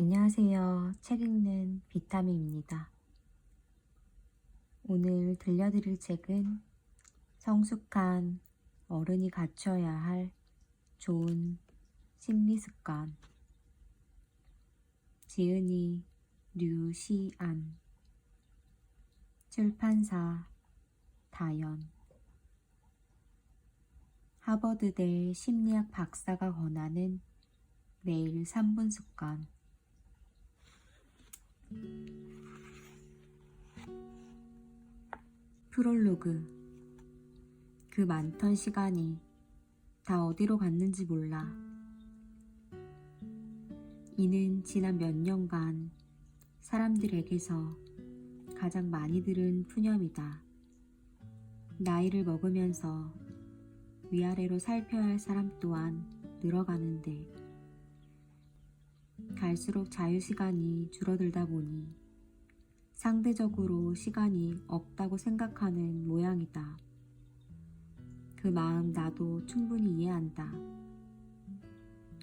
안녕하세요. 책 읽는 비타민입니다. 오늘 들려드릴 책은 성숙한 어른이 갖춰야 할 좋은 심리습관, 지은이 류시안, 출판사 다연. 하버드대 심리학 박사가 권하는 매일 3분 습관. 프롤로그. 그 많던 시간이 다 어디로 갔는지 몰라. 이는 지난 몇 년간 사람들에게서 가장 많이 들은 푸념이다. 나이를 먹으면서 위아래로 살펴야 할 사람 또한 늘어가는데 갈수록 자유시간이 줄어들다 보니 상대적으로 시간이 없다고 생각하는 모양이다. 그 마음 나도 충분히 이해한다.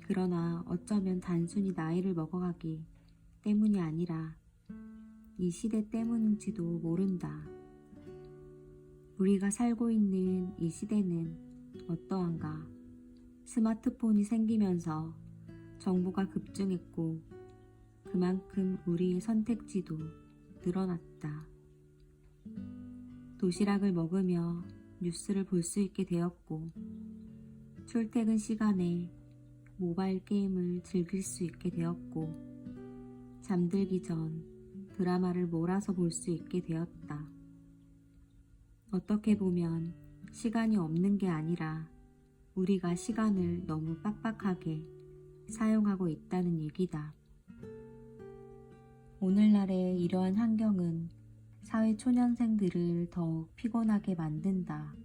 그러나 어쩌면 단순히 나이를 먹어가기 때문이 아니라 이 시대 때문인지도 모른다. 우리가 살고 있는 이 시대는 어떠한가? 스마트폰이 생기면서 정보가 급증했고 그만큼 우리의 선택지도 늘어났다. 도시락을 먹으며 뉴스를 볼 수 있게 되었고 출퇴근 시간에 모바일 게임을 즐길 수 있게 되었고 잠들기 전 드라마를 몰아서 볼 수 있게 되었다. 어떻게 보면 시간이 없는 게 아니라 우리가 시간을 너무 빡빡하게 사용하고 있다는 얘기다. 오늘날의 이러한 환경은 사회 초년생들을 더욱 피곤하게 만든다.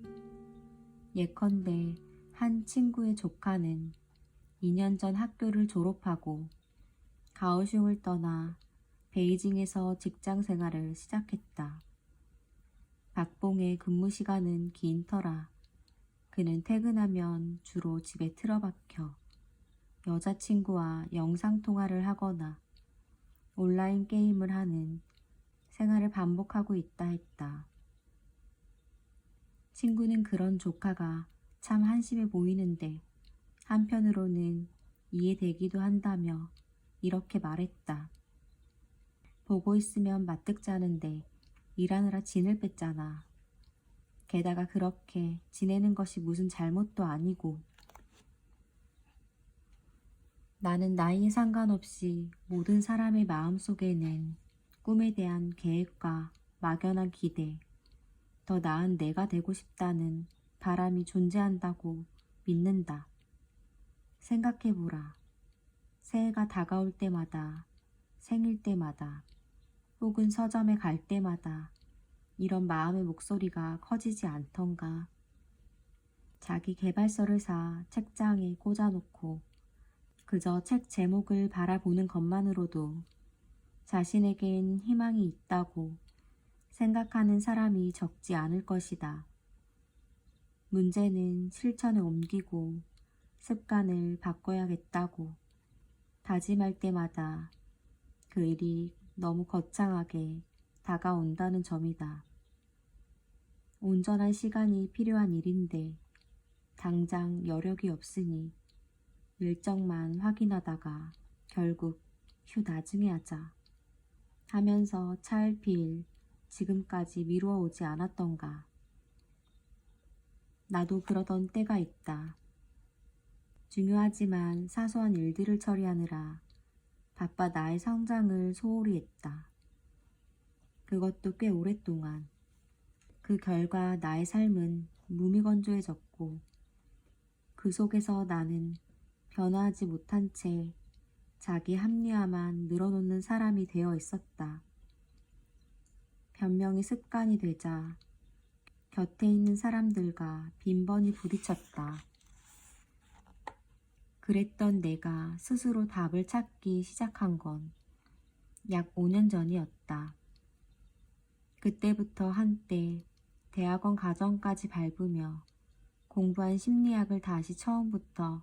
예컨대 한 친구의 조카는 2년 전 학교를 졸업하고 가오슝을 떠나 베이징에서 직장 생활을 시작했다. 박봉의 근무 시간은 긴 터라 그는 퇴근하면 주로 집에 틀어박혀 여자친구와 영상통화를 하거나 온라인 게임을 하는 생활을 반복하고 있다 했다. 친구는 그런 조카가 참 한심해 보이는데 한편으로는 이해되기도 한다며 이렇게 말했다. 보고 있으면 마뜩자는데 일하느라 진을 뺐잖아. 게다가 그렇게 지내는 것이 무슨 잘못도 아니고 나는 나이에 상관없이 모든 사람의 마음속에는 꿈에 대한 계획과 막연한 기대, 더 나은 내가 되고 싶다는 바람이 존재한다고 믿는다. 생각해보라. 새해가 다가올 때마다, 생일 때마다, 혹은 서점에 갈 때마다 이런 마음의 목소리가 커지지 않던가. 자기 계발서를 사 책장에 꽂아놓고 그저 책 제목을 바라보는 것만으로도 자신에겐 희망이 있다고 생각하는 사람이 적지 않을 것이다. 문제는 실천에 옮기고 습관을 바꿔야겠다고 다짐할 때마다 그 일이 너무 거창하게 다가온다는 점이다. 온전한 시간이 필요한 일인데 당장 여력이 없으니 일정만 확인하다가 결국 휴 나중에 하자 하면서 차일피일 지금까지 미루어 오지 않았던가. 나도 그러던 때가 있다. 중요하지만 사소한 일들을 처리하느라 바빠 나의 성장을 소홀히 했다. 그것도 꽤 오랫동안. 그 결과 나의 삶은 무미건조해졌고 그 속에서 나는 변화하지 못한 채 자기 합리화만 늘어놓는 사람이 되어 있었다. 변명이 습관이 되자 곁에 있는 사람들과 빈번히 부딪혔다. 그랬던 내가 스스로 답을 찾기 시작한 건 약 5년 전이었다. 그때부터 한때 대학원 과정까지 밟으며 공부한 심리학을 다시 처음부터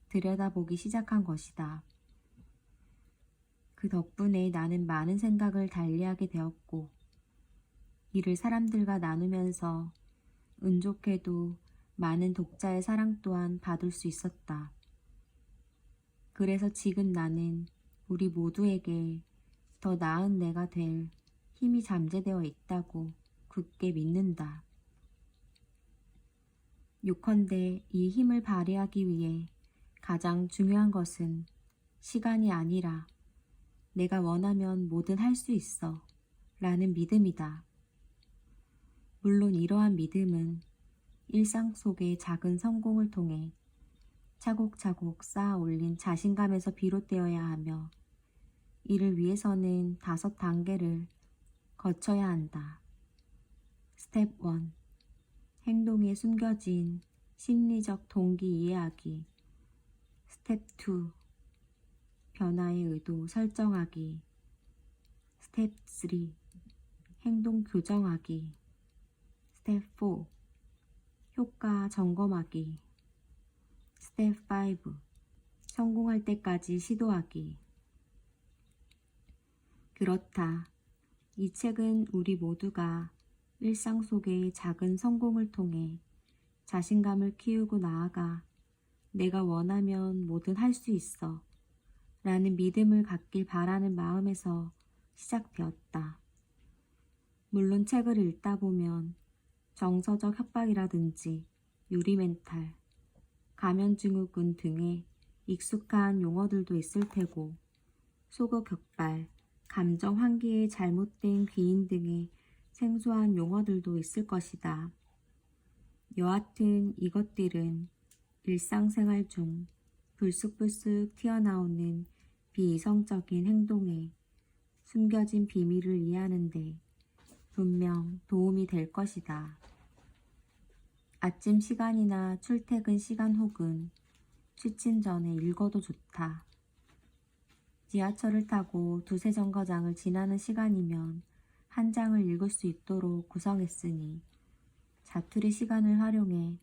들여다보기 시작한 것이다. 그 덕분에 나는 많은 생각을 달리하게 되었고, 이를 사람들과 나누면서 운 좋게도 많은 독자의 사랑 또한 받을 수 있었다. 그래서 지금 나는 우리 모두에게 더 나은 내가 될 힘이 잠재되어 있다고 굳게 믿는다. 요컨대 이 힘을 발휘하기 위해 가장 중요한 것은 시간이 아니라 내가 원하면 뭐든 할 수 있어 라는 믿음이다. 물론 이러한 믿음은 일상 속의 작은 성공을 통해 차곡차곡 쌓아 올린 자신감에서 비롯되어야 하며, 이를 위해서는 5단계를 거쳐야 한다. 스텝 1. 행동에 숨겨진 심리적 동기 이해하기. 스텝 2. 변화의 의도 설정하기. 스텝 3. 행동 교정하기. 스텝 4. 효과 점검하기. 스텝 5. 성공할 때까지 시도하기. 그렇다. 이 책은 우리 모두가 일상 속의 작은 성공을 통해 자신감을 키우고 나아가 내가 원하면 뭐든 할 수 있어 라는 믿음을 갖길 바라는 마음에서 시작되었다. 물론 책을 읽다 보면 정서적 협박이라든지 유리멘탈, 가면증후군 등의 익숙한 용어들도 있을 테고, 소극 격발, 감정 환기의 잘못된 귀인 등의 생소한 용어들도 있을 것이다. 여하튼 이것들은 일상생활 중 불쑥불쑥 튀어나오는 비이성적인 행동에 숨겨진 비밀을 이해하는 데 분명 도움이 될 것이다. 아침 시간이나 출퇴근 시간 혹은 취침 전에 읽어도 좋다. 지하철을 타고 2-3 정거장을 지나는 시간이면 한 장을 읽을 수 있도록 구성했으니 자투리 시간을 활용해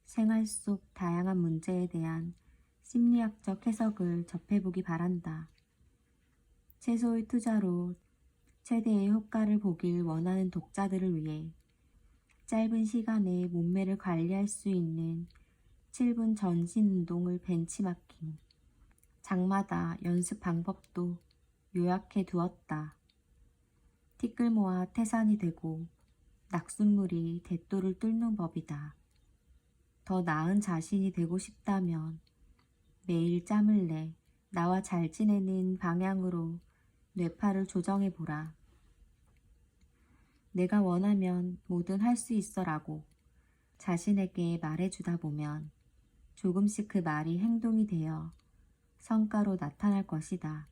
생활 속 다양한 문제에 대한 심리학적 해석을 접해보기 바란다. 최소의 투자로 최대의 효과를 보길 원하는 독자들을 위해 짧은 시간에 몸매를 관리할 수 있는 7분 전신 운동을 벤치마킹, 장마다 연습 방법도 요약해 두었다. 티끌모아 태산이 되고 낙숫물이 대도를 뚫는 법이다. 더 나은 자신이 되고 싶다면 매일 짬을 내 나와 잘 지내는 방향으로 뇌파를 조정해보라. 내가 원하면 뭐든 할 수 있어라고 자신에게 말해주다 보면 조금씩 그 말이 행동이 되어 성과로 나타날 것이다.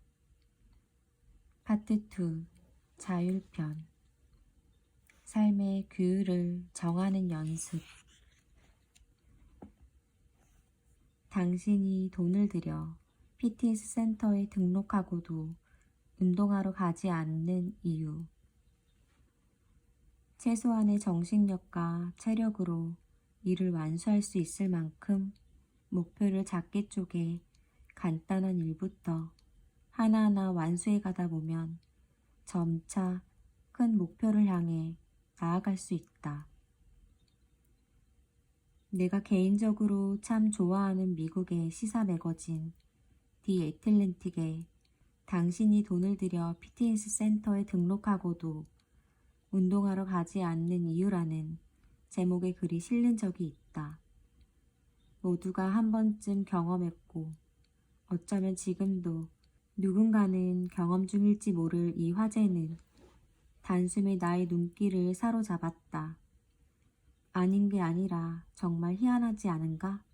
파트 2. 자율편. 삶의 규율을 정하는 연습. 당신이 돈을 들여 피트니스 센터에 등록하고도 운동하러 가지 않는 이유. 최소한의 정신력과 체력으로 이를 완수할 수 있을 만큼 목표를 작게 쪼개 간단한 일부터 하나하나 완수해 가다 보면 점차 큰 목표를 향해 나아갈 수 있다. 내가 개인적으로 참 좋아하는 미국의 시사 매거진 디 애틀랜틱에 당신이 돈을 들여 피트니스 센터에 등록하고도 운동하러 가지 않는 이유라는 제목의 글이 실린 적이 있다. 모두가 한 번쯤 경험했고 어쩌면 지금도 누군가는 경험 중일지 모를 이 화제는 단숨에 나의 눈길을 사로잡았다. 아닌 게 아니라 정말 희한하지 않은가?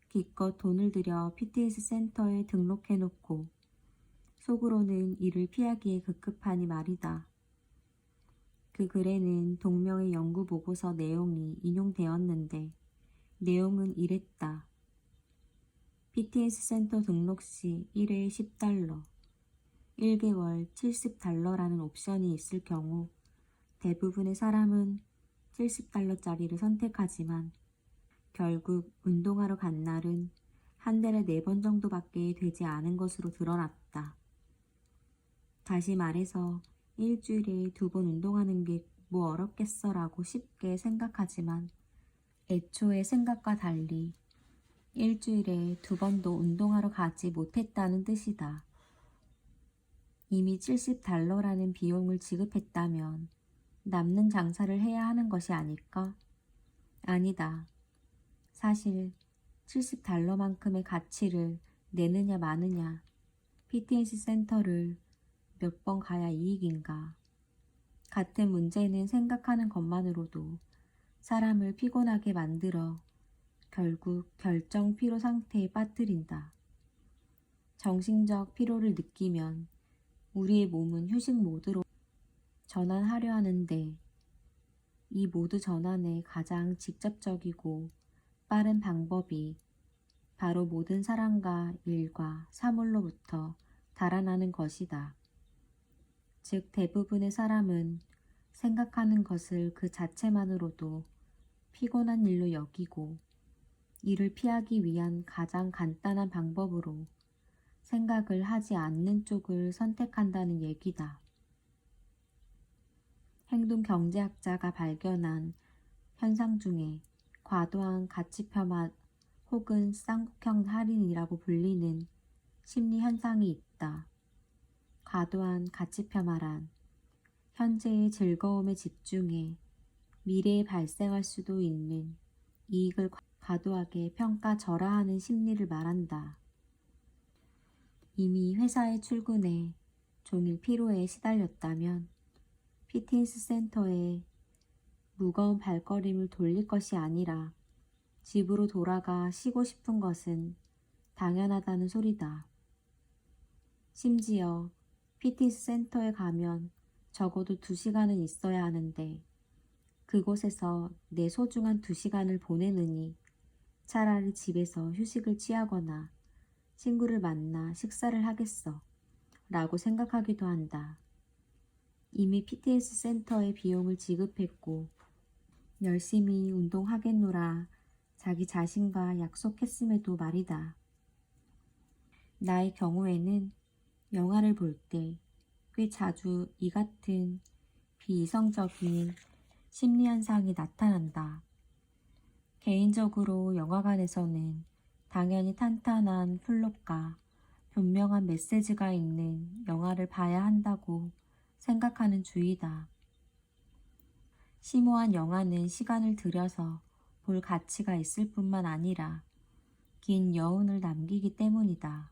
기껏 돈을 들여 피트니스 센터에 등록해놓고 속으로는 이를 피하기에 급급하니 말이다. 그 글에는 동명의 연구 보고서 내용이 인용되었는데 내용은 이랬다. 피트니스 센터 등록 시 1회 $10, 1개월 $70라는 옵션이 있을 경우 대부분의 사람은 $70짜리를 선택하지만 결국 운동하러 간 날은 한 달에 4번 정도밖에 되지 않은 것으로 드러났다. 다시 말해서 일주일에 2번 운동하는 게 뭐 어렵겠어 라고 쉽게 생각하지만 애초에 생각과 달리 일주일에 2번도 운동하러 가지 못했다는 뜻이다. 이미 $70라는 비용을 지급했다면 남는 장사를 해야 하는 것이 아닐까? 아니다. 사실 $70만큼의 가치를 내느냐 마느냐, 피트니스 센터를 몇 번 가야 이익인가? 같은 문제는 생각하는 것만으로도 사람을 피곤하게 만들어 결국 결정 피로 상태에 빠뜨린다. 정신적 피로를 느끼면 우리의 몸은 휴식 모드로 전환하려 하는데 이 모드 전환의 가장 직접적이고 빠른 방법이 바로 모든 사람과 일과 사물로부터 달아나는 것이다. 즉 대부분의 사람은 생각하는 것을 그 자체만으로도 피곤한 일로 여기고 이를 피하기 위한 가장 간단한 방법으로 생각을 하지 않는 쪽을 선택한다는 얘기다. 행동경제학자가 발견한 현상 중에 과도한 가치폄하 혹은 쌍국형 할인이라고 불리는 심리 현상이 있다. 과도한 가치폄하란 현재의 즐거움에 집중해 미래에 발생할 수도 있는 이익을 과도하게 평가절하하는 심리를 말한다. 이미 회사에 출근해 종일 피로에 시달렸다면 피트니스 센터에 무거운 발걸음을 돌릴 것이 아니라 집으로 돌아가 쉬고 싶은 것은 당연하다는 소리다. 심지어 피트니스 센터에 가면 적어도 2시간은 있어야 하는데 그곳에서 내 소중한 2시간을 보내느니 차라리 집에서 휴식을 취하거나 친구를 만나 식사를 하겠어 라고 생각하기도 한다. 이미 피트니스 센터에 비용을 지급했고 열심히 운동하겠노라 자기 자신과 약속했음에도 말이다. 나의 경우에는 영화를 볼 때 꽤 자주 이 같은 비이성적인 심리현상이 나타난다. 개인적으로 영화관에서는 당연히 탄탄한 플롯과 분명한 메시지가 있는 영화를 봐야 한다고 생각하는 주의다. 심오한 영화는 시간을 들여서 볼 가치가 있을 뿐만 아니라 긴 여운을 남기기 때문이다.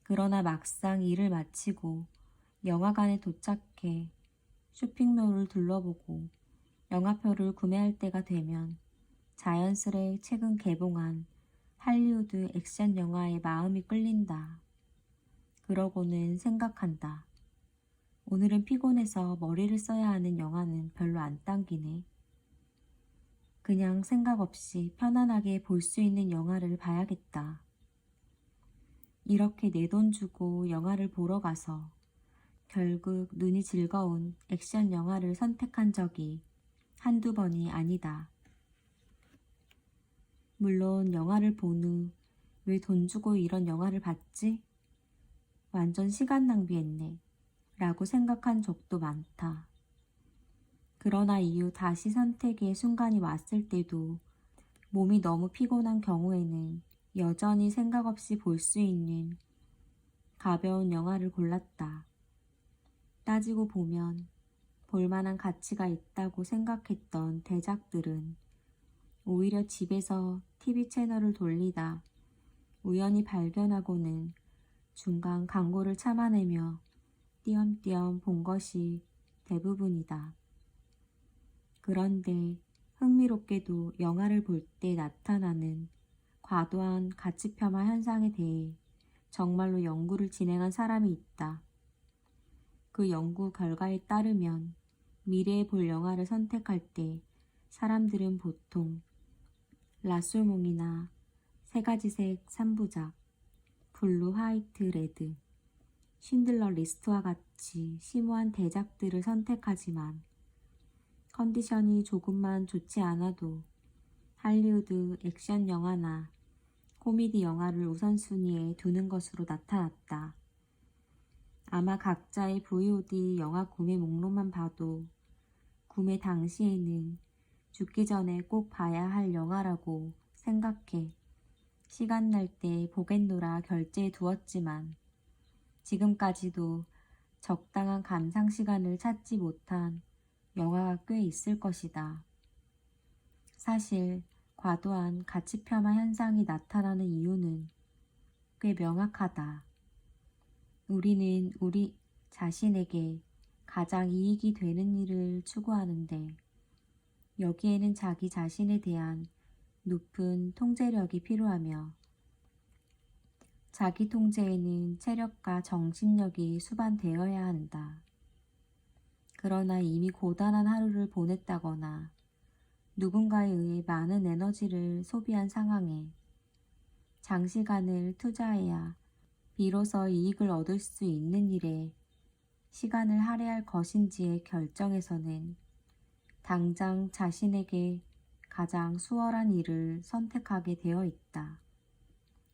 그러나 막상 일을 마치고 영화관에 도착해 쇼핑몰을 둘러보고 영화표를 구매할 때가 되면 자연스레 최근 개봉한 할리우드 액션 영화에 마음이 끌린다. 그러고는 생각한다. 오늘은 피곤해서 머리를 써야 하는 영화는 별로 안 당기네. 그냥 생각 없이 편안하게 볼 수 있는 영화를 봐야겠다. 이렇게 내 돈 주고 영화를 보러 가서 결국 눈이 즐거운 액션 영화를 선택한 적이 한두 번이 아니다. 물론 영화를 본 후 왜 돈 주고 이런 영화를 봤지? 완전 시간 낭비했네 라고 생각한 적도 많다. 그러나 이후 다시 선택의 순간이 왔을 때도 몸이 너무 피곤한 경우에는 여전히 생각 없이 볼 수 있는 가벼운 영화를 골랐다. 따지고 보면 볼만한 가치가 있다고 생각했던 대작들은 오히려 집에서 TV 채널을 돌리다 우연히 발견하고는 중간 광고를 참아내며 띄엄띄엄 본 것이 대부분이다. 그런데 흥미롭게도 영화를 볼 때 나타나는 과도한 가치폄하 현상에 대해 정말로 연구를 진행한 사람이 있다. 그 연구 결과에 따르면 미래에 볼 영화를 선택할 때 사람들은 보통 라쏘몽이나 3가지색 3부작, 블루, 화이트, 레드, 쉰들러 리스트와 같이 심오한 대작들을 선택하지만 컨디션이 조금만 좋지 않아도 할리우드 액션 영화나 코미디 영화를 우선순위에 두는 것으로 나타났다. 아마 각자의 VOD 영화 구매 목록만 봐도 구매 당시에는 죽기 전에 꼭 봐야 할 영화라고 생각해 시간 날 때 보겠노라 결제해 두었지만 지금까지도 적당한 감상 시간을 찾지 못한 영화가 꽤 있을 것이다. 사실 과도한 가치 폄하 현상이 나타나는 이유는 꽤 명확하다. 우리는 우리 자신에게 가장 이익이 되는 일을 추구하는데 여기에는 자기 자신에 대한 높은 통제력이 필요하며 자기 통제에는 체력과 정신력이 수반되어야 한다. 그러나 이미 고단한 하루를 보냈다거나 누군가에 의해 많은 에너지를 소비한 상황에 장시간을 투자해야 비로소 이익을 얻을 수 있는 일에 시간을 할애할 것인지의 결정에서는 당장 자신에게 가장 수월한 일을 선택하게 되어 있다.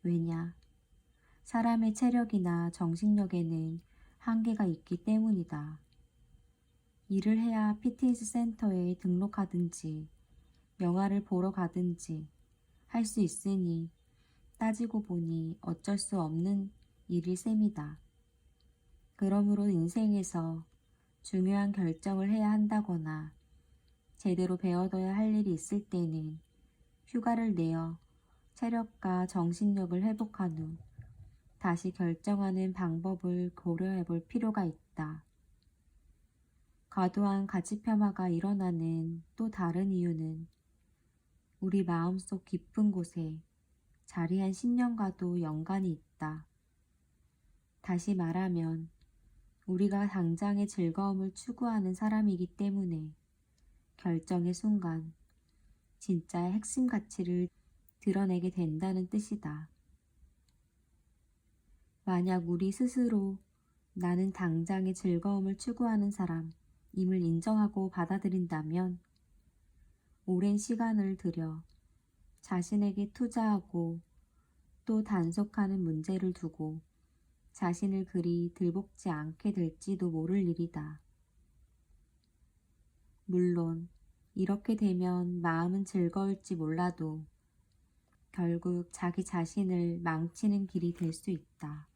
왜냐? 사람의 체력이나 정신력에는 한계가 있기 때문이다. 일을 해야 피트니스 센터에 등록하든지 영화를 보러 가든지 할 수 있으니 따지고 보니 어쩔 수 없는 일일 셈이다. 그러므로 인생에서 중요한 결정을 해야 한다거나 제대로 배워둬야 할 일이 있을 때는 휴가를 내어 체력과 정신력을 회복한 후 다시 결정하는 방법을 고려해 볼 필요가 있다. 과도한 가치 폄하가 일어나는 또 다른 이유는 우리 마음속 깊은 곳에 자리한 신념과도 연관이 있다. 다시 말하면 우리가 당장의 즐거움을 추구하는 사람이기 때문에 결정의 순간 진짜의 핵심 가치를 드러내게 된다는 뜻이다. 만약 우리 스스로 나는 당장의 즐거움을 추구하는 사람임을 인정하고 받아들인다면 오랜 시간을 들여 자신에게 투자하고 또 단속하는 문제를 두고 자신을 그리 들볶지 않게 될지도 모를 일이다. 물론 이렇게 되면 마음은 즐거울지 몰라도 결국 자기 자신을 망치는 길이 될 수 있다.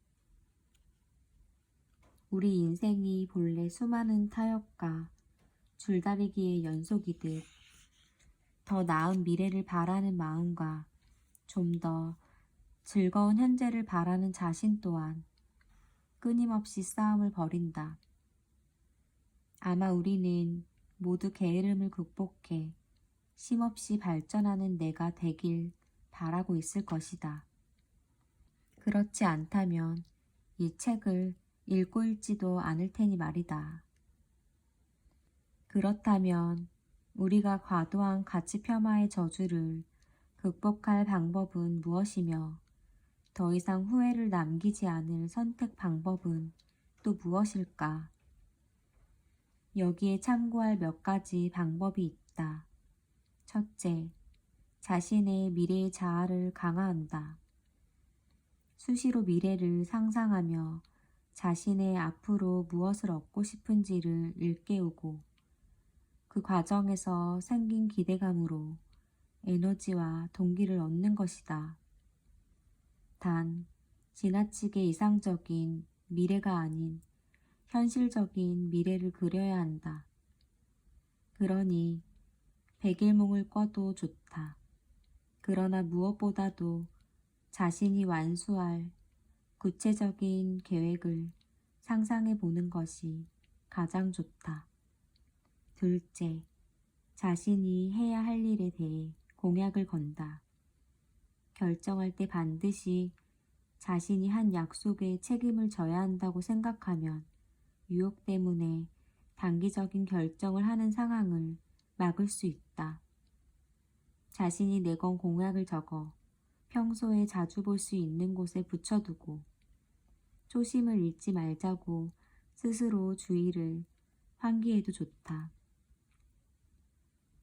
우리 인생이 본래 수많은 타협과 줄다리기의 연속이듯 더 나은 미래를 바라는 마음과 좀 더 즐거운 현재를 바라는 자신 또한 끊임없이 싸움을 벌인다. 아마 우리는 모두 게으름을 극복해 쉼없이 발전하는 내가 되길 바라고 있을 것이다. 그렇지 않다면 이 책을 읽고 있지도 않을 테니 말이다. 그렇다면 우리가 과도한 가치 폄하의 저주를 극복할 방법은 무엇이며 더 이상 후회를 남기지 않을 선택 방법은 또 무엇일까? 여기에 참고할 몇 가지 방법이 있다. 첫째, 자신의 미래의 자아를 강화한다. 수시로 미래를 상상하며 자신의 앞으로 무엇을 얻고 싶은지를 일깨우고 그 과정에서 생긴 기대감으로 에너지와 동기를 얻는 것이다. 단, 지나치게 이상적인 미래가 아닌 현실적인 미래를 그려야 한다. 그러니 백일몽을 꿔도 좋다. 그러나 무엇보다도 자신이 완수할 구체적인 계획을 상상해 보는 것이 가장 좋다. 둘째, 자신이 해야 할 일에 대해 공약을 건다. 결정할 때 반드시 자신이 한 약속에 책임을 져야 한다고 생각하면 유혹 때문에 단기적인 결정을 하는 상황을 막을 수 있다. 자신이 내건 공약을 적어 평소에 자주 볼 수 있는 곳에 붙여두고 초심을 잃지 말자고 스스로 주의를 환기해도 좋다.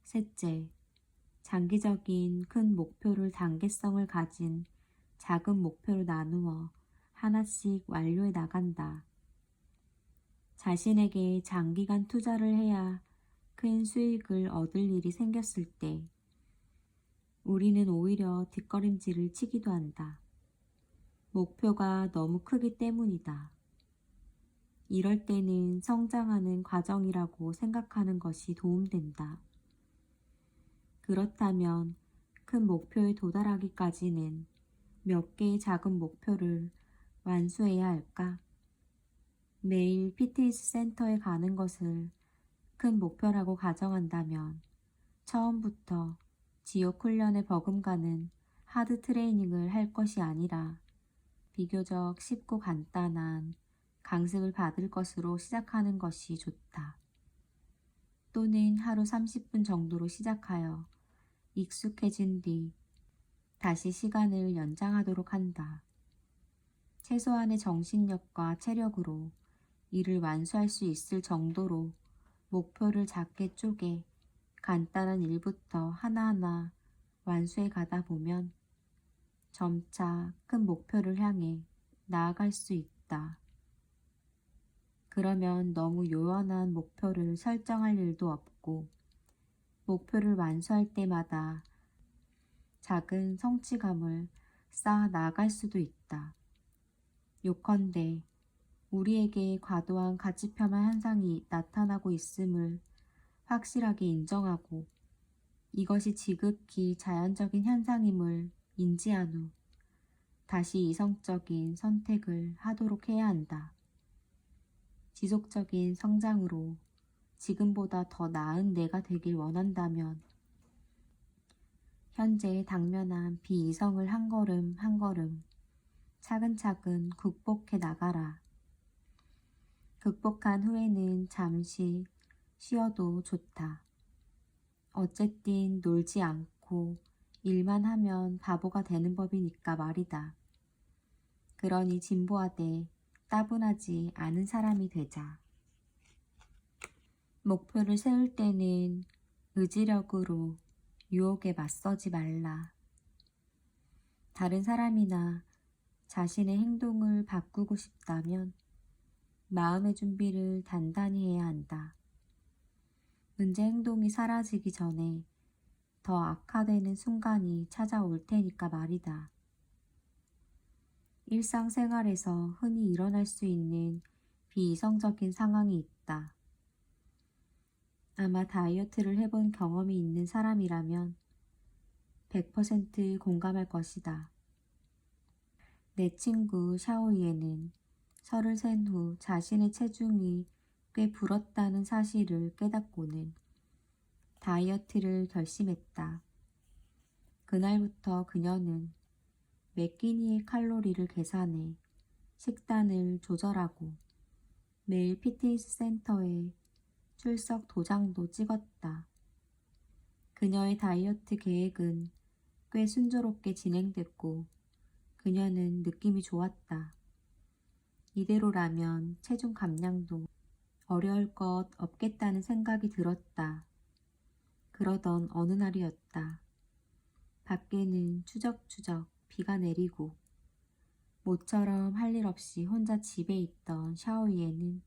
셋째, 장기적인 큰 목표를 단계성을 가진 작은 목표로 나누어 하나씩 완료해 나간다. 자신에게 장기간 투자를 해야 큰 수익을 얻을 일이 생겼을 때 우리는 오히려 뒷걸음질을 치기도 한다. 목표가 너무 크기 때문이다. 이럴 때는 성장하는 과정이라고 생각하는 것이 도움된다. 그렇다면 큰 목표에 도달하기까지는 몇 개의 작은 목표를 완수해야 할까? 매일 피트니스 센터에 가는 것을 큰 목표라고 가정한다면 처음부터 지옥 훈련에 버금가는 하드 트레이닝을 할 것이 아니라 비교적 쉽고 간단한 강습을 받을 것으로 시작하는 것이 좋다. 또는 하루 30분 정도로 시작하여 익숙해진 뒤 다시 시간을 연장하도록 한다. 최소한의 정신력과 체력으로 이를 완수할 수 있을 정도로 목표를 작게 쪼개 간단한 일부터 하나하나 완수해 가다 보면 점차 큰 목표를 향해 나아갈 수 있다. 그러면 너무 요원한 목표를 설정할 일도 없고 목표를 완수할 때마다 작은 성취감을 쌓아 나갈 수도 있다. 요컨대 우리에게 과도한 가치평가 현상이 나타나고 있음을 확실하게 인정하고 이것이 지극히 자연적인 현상임을 인지한 후 다시 이성적인 선택을 하도록 해야 한다. 지속적인 성장으로 지금보다 더 나은 내가 되길 원한다면 현재 당면한 비이성을 한 걸음 한 걸음 차근차근 극복해 나가라. 극복한 후에는 잠시 쉬어도 좋다. 어쨌든 놀지 않고 일만 하면 바보가 되는 법이니까 말이다. 그러니 진보하되 따분하지 않은 사람이 되자. 목표를 세울 때는 의지력으로 유혹에 맞서지 말라. 다른 사람이나 자신의 행동을 바꾸고 싶다면 마음의 준비를 단단히 해야 한다. 문제 행동이 사라지기 전에 더 악화되는 순간이 찾아올 테니까 말이다. 일상생활에서 흔히 일어날 수 있는 비이성적인 상황이 있다. 아마 다이어트를 해본 경험이 있는 사람이라면 100% 공감할 것이다. 내 친구 샤오이에는 30살 후 자신의 체중이 꽤 불었다는 사실을 깨닫고는 다이어트를 결심했다. 그날부터 그녀는 몇 끼니의 칼로리를 계산해 식단을 조절하고 매일 피트니스 센터에 출석 도장도 찍었다. 그녀의 다이어트 계획은 꽤 순조롭게 진행됐고 그녀는 느낌이 좋았다. 이대로라면 체중 감량도 어려울 것 없겠다는 생각이 들었다. 그러던 어느 날이었다. 밖에는 추적추적 비가 내리고 모처럼 할 일 없이 혼자 집에 있던 샤오이에는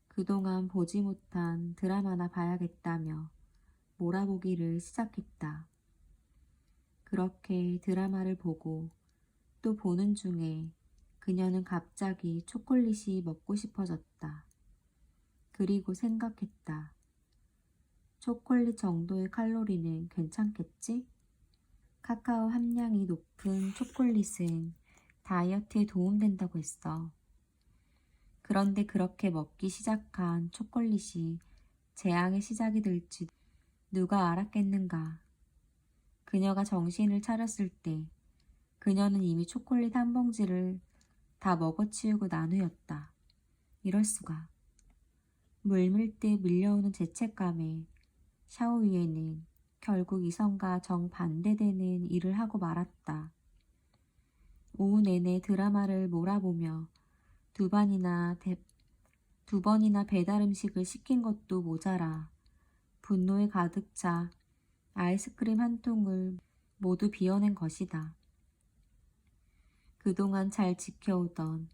그동안 보지 못한 드라마나 봐야겠다며 몰아보기를 시작했다. 그렇게 드라마를 보고 또 보는 중에 그녀는 갑자기 초콜릿이 먹고 싶어졌다. 그리고 생각했다. 초콜릿 정도의 칼로리는 괜찮겠지? 카카오 함량이 높은 초콜릿은 다이어트에 도움된다고 했어. 그런데 그렇게 먹기 시작한 초콜릿이 재앙의 시작이 될지 누가 알았겠는가. 그녀가 정신을 차렸을 때 그녀는 이미 초콜릿 한 봉지를 다 먹어치우고 난 후였다. 이럴 수가. 물밀듯 밀려오는 죄책감에 샤오위에는 결국 이성과 정반대되는 일을 하고 말았다. 오후 내내 드라마를 몰아보며 두 번이나 배달 음식을 시킨 것도 모자라 분노에 가득 차 아이스크림 한 통을 모두 비워낸 것이다. 그동안 잘 지켜오던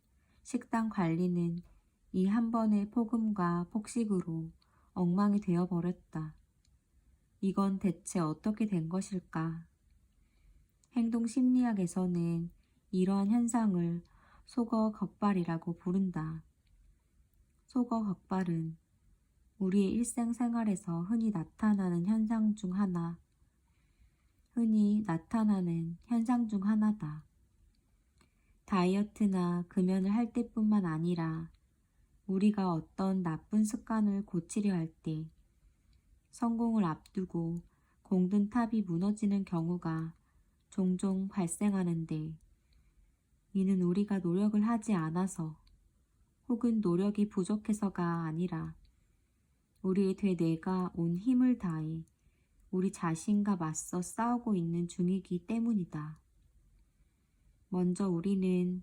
식단 관리는 이 한 번의 폭음과 폭식으로 엉망이 되어버렸다. 이건 대체 어떻게 된 것일까? 행동 심리학에서는 이러한 현상을 속어 격발이라고 부른다. 속어 격발은 우리의 일상생활에서 흔히 나타나는 현상 중 하나다. 다이어트나 금연을 할 때뿐만 아니라 우리가 어떤 나쁜 습관을 고치려 할 때 성공을 앞두고 공든 탑이 무너지는 경우가 종종 발생하는데, 이는 우리가 노력을 하지 않아서 혹은 노력이 부족해서가 아니라 우리의 되뇌가 온 힘을 다해 우리 자신과 맞서 싸우고 있는 중이기 때문이다. 먼저 우리는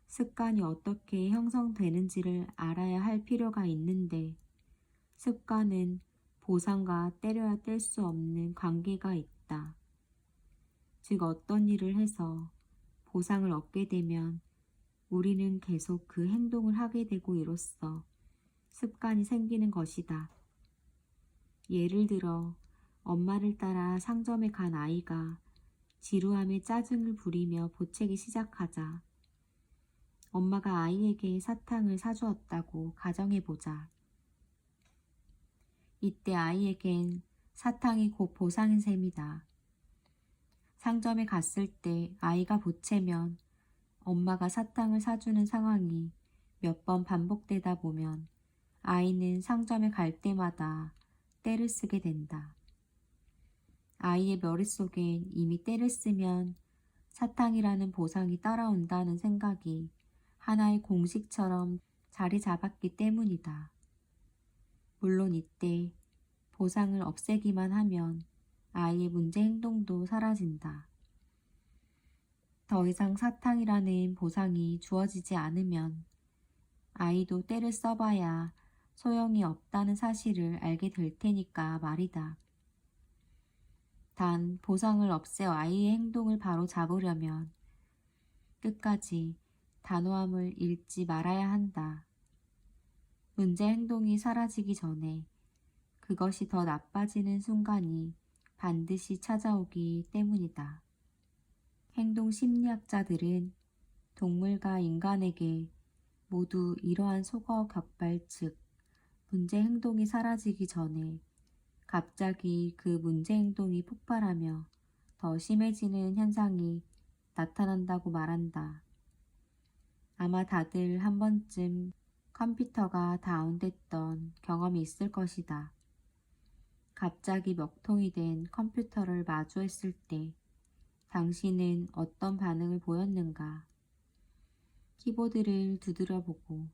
습관이 어떻게 형성되는지를 알아야 할 필요가 있는데, 습관은 보상과 때려야 뗄 수 없는 관계가 있다. 즉 어떤 일을 해서 보상을 얻게 되면 우리는 계속 그 행동을 하게 되고 이로써 습관이 생기는 것이다. 예를 들어 엄마를 따라 상점에 간 아이가 지루함에 짜증을 부리며 보채기 시작하자. 엄마가 아이에게 사탕을 사주었다고 가정해보자. 이때 아이에겐 사탕이 곧 보상인 셈이다. 상점에 갔을 때 아이가 보채면 엄마가 사탕을 사주는 상황이 몇 번 반복되다 보면 아이는 상점에 갈 때마다 떼를 쓰게 된다. 아이의 머릿속엔 이미 떼를 쓰면 사탕이라는 보상이 따라온다는 생각이 하나의 공식처럼 자리 잡았기 때문이다. 물론 이때 보상을 없애기만 하면 아이의 문제 행동도 사라진다. 더 이상 사탕이라는 보상이 주어지지 않으면 아이도 떼를 써봐야 소용이 없다는 사실을 알게 될 테니까 말이다. 단 보상을 없애 아이의 행동을 바로 잡으려면 끝까지 단호함을 잃지 말아야 한다. 문제 행동이 사라지기 전에 그것이 더 나빠지는 순간이 반드시 찾아오기 때문이다. 행동 심리학자들은 동물과 인간에게 모두 이러한 속어 격발, 즉 문제 행동이 사라지기 전에 갑자기 그 문제 행동이 폭발하며 더 심해지는 현상이 나타난다고 말한다. 아마 다들 한 번쯤 컴퓨터가 다운됐던 경험이 있을 것이다. 갑자기 먹통이 된 컴퓨터를 마주했을 때 당신은 어떤 반응을 보였는가? 키보드를 두드려보고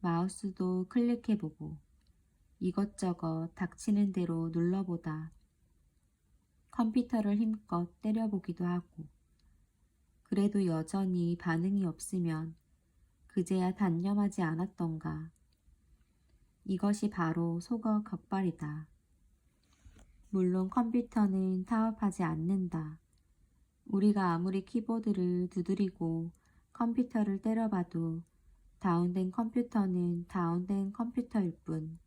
마우스도 클릭해보고 이것저것 닥치는 대로 눌러보다 컴퓨터를 힘껏 때려보기도 하고, 그래도 여전히 반응이 없으면 그제야 단념하지 않았던가. 이것이 바로 속어 격발이다. 물론 컴퓨터는 타협하지 않는다. 우리가 아무리 키보드를 두드리고 컴퓨터를 때려봐도 다운된 컴퓨터는 다운된 컴퓨터일 뿐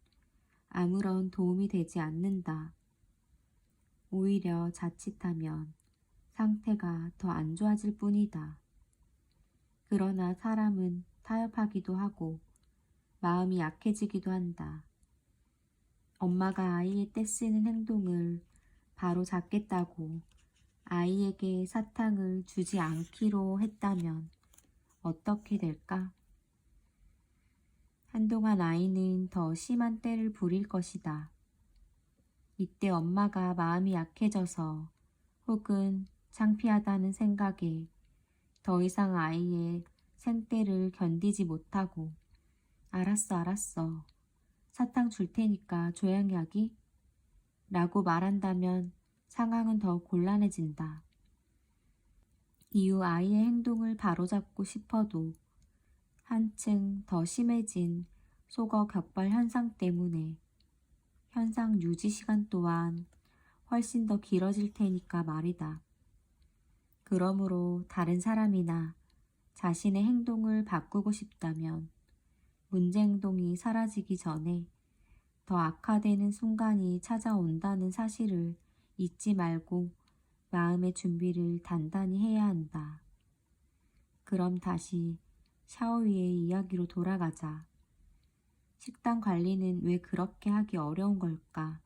아무런 도움이 되지 않는다. 오히려 자칫하면 상태가 더 안 좋아질 뿐이다. 그러나 사람은 타협하기도 하고 마음이 약해지기도 한다. 엄마가 아이의 떼쓰는 행동을 바로 잡겠다고 아이에게 사탕을 주지 않기로 했다면 어떻게 될까? 한동안 아이는 더 심한 떼를 부릴 것이다. 이때 엄마가 마음이 약해져서 혹은 창피하다는 생각에 더 이상 아이의 생떼를 견디지 못하고 알았어. 사탕 줄 테니까 조용히 하기? 라고 말한다면 상황은 더 곤란해진다. 이후 아이의 행동을 바로잡고 싶어도 한층 더 심해진 속어 격발 현상 때문에 현상 유지 시간 또한 훨씬 더 길어질 테니까 말이다. 그러므로 다른 사람이나 자신의 행동을 바꾸고 싶다면 문제 행동이 사라지기 전에 더 악화되는 순간이 찾아온다는 사실을 잊지 말고 마음의 준비를 단단히 해야 한다. 그럼 다시 샤오위의 이야기로 돌아가자. 식단 관리는 왜 그렇게 하기 어려운 걸까?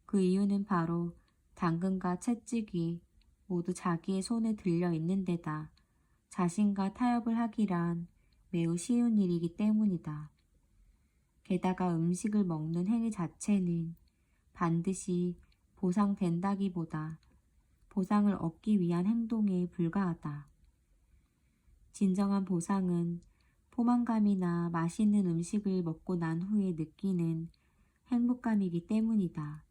그 이유는 바로 당근과 채찍이 모두 자기의 손에 들려 있는 데다 자신과 타협을 하기란 매우 쉬운 일이기 때문이다. 게다가 음식을 먹는 행위 자체는 반드시 보상된다기보다 보상을 얻기 위한 행동에 불과하다. 진정한 보상은 포만감이나 맛있는 음식을 먹고 난 후에 느끼는 행복감이기 때문이다.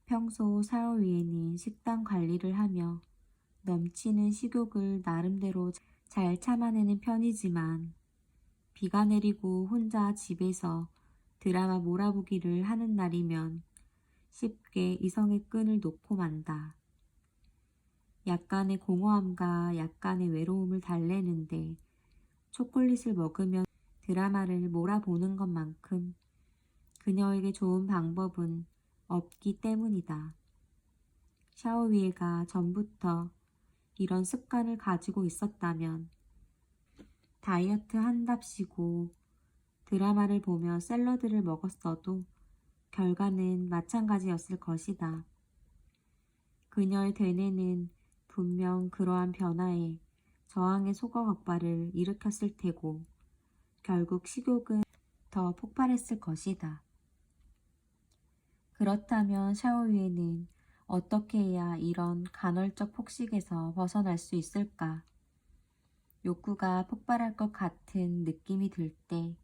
평소 샤오위에는 식단 관리를 하며 넘치는 식욕을 나름대로 잘 참아내는 편이지만 비가 내리고 혼자 집에서 드라마 몰아보기를 하는 날이면 쉽게 이성의 끈을 놓고 만다. 약간의 공허함과 약간의 외로움을 달래는데 초콜릿을 먹으면 드라마를 몰아보는 것만큼 그녀에게 좋은 방법은 없기 때문이다. 샤오위에가 전부터 이런 습관을 가지고 있었다면 다이어트 한답시고 드라마를 보며 샐러드를 먹었어도 결과는 마찬가지였을 것이다. 그녀의 되뇌는 분명 그러한 변화에 저항의 소거 격발을 일으켰을 테고 결국 식욕은 더 폭발했을 것이다. 그렇다면 샤오위에는 어떻게 해야 이런 간헐적 폭식에서 벗어날 수 있을까? 욕구가 폭발할 것 같은 느낌이 들 때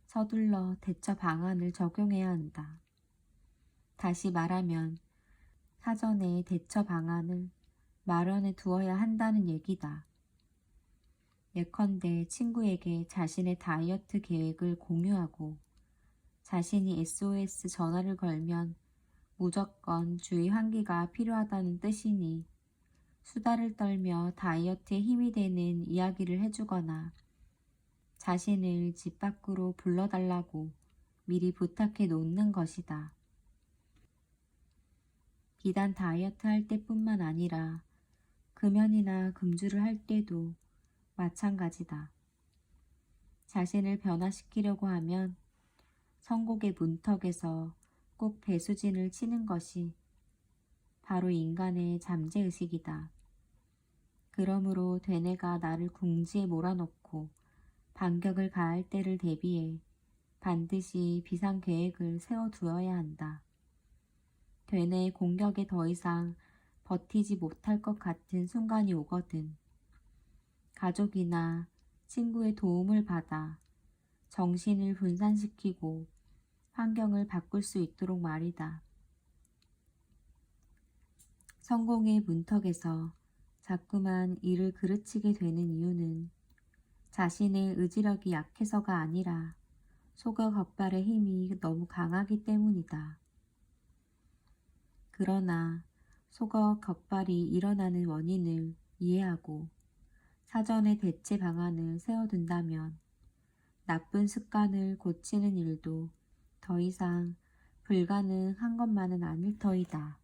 서둘러 대처 방안을 적용해야 한다. 다시 말하면 사전에 대처 방안을 마련해 두어야 한다는 얘기다. 예컨대 친구에게 자신의 다이어트 계획을 공유하고 자신이 SOS 전화를 걸면 무조건 주의 환기가 필요하다는 뜻이니 수다를 떨며 다이어트에 힘이 되는 이야기를 해주거나 자신을 집 밖으로 불러달라고 미리 부탁해 놓는 것이다. 비단 다이어트 할 때뿐만 아니라 금연이나 금주를 할 때도 마찬가지다. 자신을 변화시키려고 하면 성곡의 문턱에서 꼭 배수진을 치는 것이 바로 인간의 잠재의식이다. 그러므로 되뇌가 나를 궁지에 몰아넣고 반격을 가할 때를 대비해 반드시 비상계획을 세워두어야 한다. 되뇌의 공격에 더 이상 버티지 못할 것 같은 순간이 오거든 가족이나 친구의 도움을 받아 정신을 분산시키고 환경을 바꿀 수 있도록 말이다. 성공의 문턱에서 자꾸만 이를 그르치게 되는 이유는 자신의 의지력이 약해서가 아니라 소가 격발의 힘이 너무 강하기 때문이다. 그러나 소가 격발이 일어나는 원인을 이해하고 사전에 대체 방안을 세워둔다면 나쁜 습관을 고치는 일도 더 이상 불가능한 것만은 아닐 터이다.